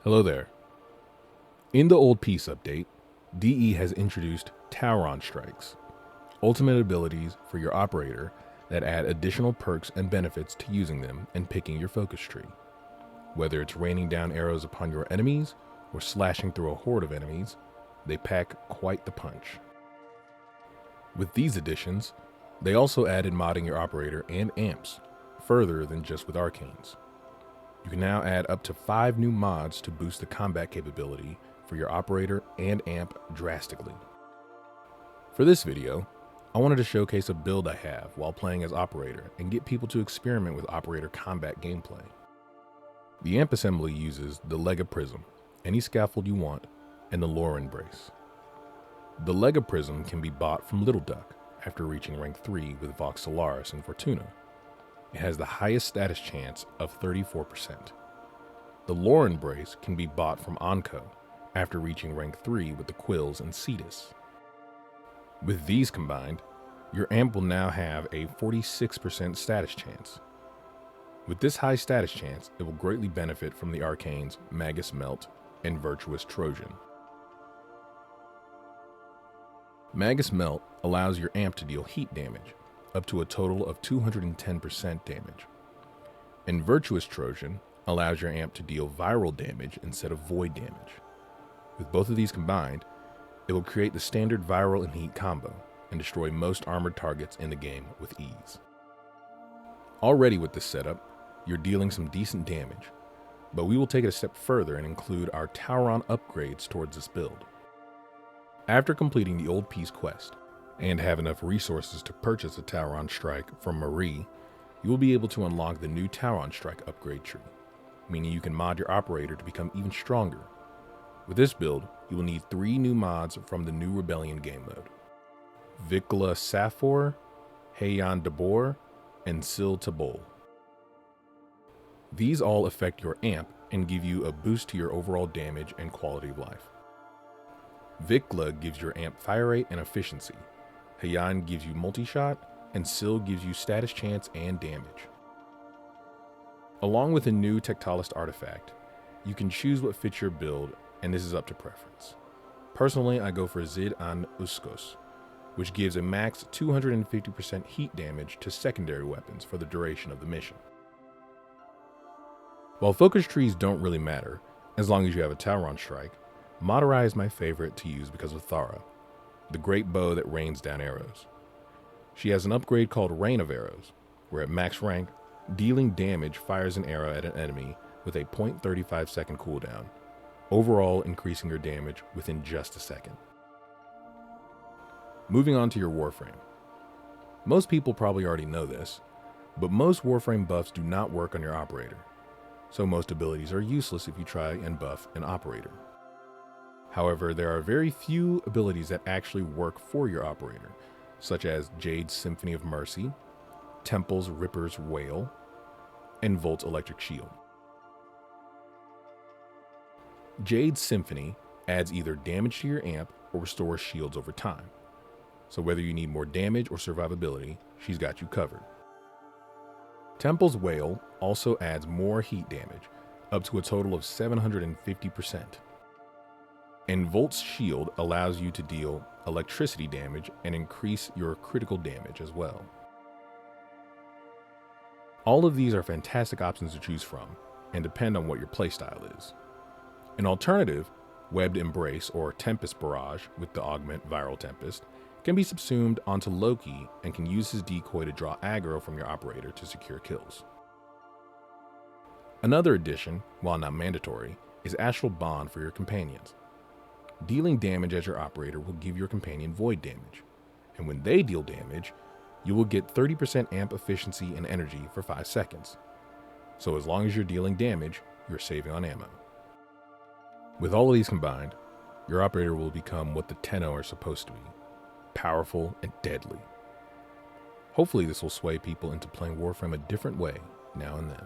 Hello there. In the old peace update, DE has introduced Tauron strikes, ultimate abilities for your operator that add additional perks and benefits to using them and picking your focus tree. Whether it's raining down arrows upon your enemies or slashing through a horde of enemies, they pack quite the punch. With these additions, they also added modding your operator and amps, further than just with Arcanes. You can now add up to 5 new mods to boost the combat capability for your operator and amp drastically. For this video, I wanted to showcase a build I have while playing as operator and get people to experiment with operator combat gameplay. The amp assembly uses the Lega Prism, any scaffold you want, and the Lore Embrace. The Lega Prism can be bought from Little Duck after reaching rank 3 with Vox Solaris and Fortuna. It has the highest status chance of 34%. The Lore Embrace can be bought from Onco after reaching rank 3 with the Quills and Cetus. With these combined, your amp will now have a 46% status chance. With this high status chance, it will greatly benefit from the Arcanes Magus Melt and Virtuous Trojan. Magus Melt allows your amp to deal heat damage, up to a total of 210% damage. And Virtuous Trojan allows your amp to deal viral damage instead of void damage. With both of these combined, it will create the standard viral and heat combo and destroy most armored targets in the game with ease. Already with this setup, you're dealing some decent damage, but we will take it a step further and include our Tauron upgrades towards this build. After completing the Old Peace quest, and have enough resources to purchase a Tauron strike from Madurai, you will be able to unlock the new Tauron strike upgrade tree, meaning you can mod your operator to become even stronger. With this build, you will need 3 new mods from the new Rebellion game mode: Vikla Safor, Hayan Dabor, and Sil Tabol. These all affect your amp and give you a boost to your overall damage and quality of life. Vikla gives your amp fire rate and efficiency, Hayan gives you multi-shot, and Sil gives you status chance and damage. Along with a new Tectalist artifact, you can choose what fits your build, and this is up to preference. Personally, I go for Zid an Uskos, which gives a max 250% heat damage to secondary weapons for the duration of the mission. While focus trees don't really matter, as long as you have a Tauron strike, Madurai is my favorite to use because of Thara, the great bow that rains down arrows. She has an upgrade called Rain of Arrows, where at max rank, dealing damage fires an arrow at an enemy with a 0.35 second cooldown, overall increasing your damage within just a second. Moving on to your Warframe. Most people probably already know this, but most Warframe buffs do not work on your operator, so most abilities are useless if you try and buff an operator. However, there are very few abilities that actually work for your operator, such as Jade's Symphony of Mercy, Temple's Ripper's Wail, and Volt's Electric Shield. Jade's Symphony adds either damage to your amp or restores shields over time, so whether you need more damage or survivability, she's got you covered. Temple's Wail also adds more heat damage, up to a total of 750%. And Volt's Shield allows you to deal electricity damage and increase your critical damage as well. All of these are fantastic options to choose from and depend on what your playstyle is. An alternative, Webbed Embrace or Tempest Barrage with the augment Viral Tempest, can be subsumed onto Loki and can use his decoy to draw aggro from your operator to secure kills. Another addition, while not mandatory, is Astral Bond for your companions. Dealing damage as your operator will give your companion void damage, and when they deal damage, you will get 30% amp efficiency and energy for 5 seconds. So as long as you're dealing damage, you're saving on ammo. With all of these combined, your operator will become what the Tenno are supposed to be: powerful and deadly. Hopefully this will sway people into playing Warframe a different way now and then.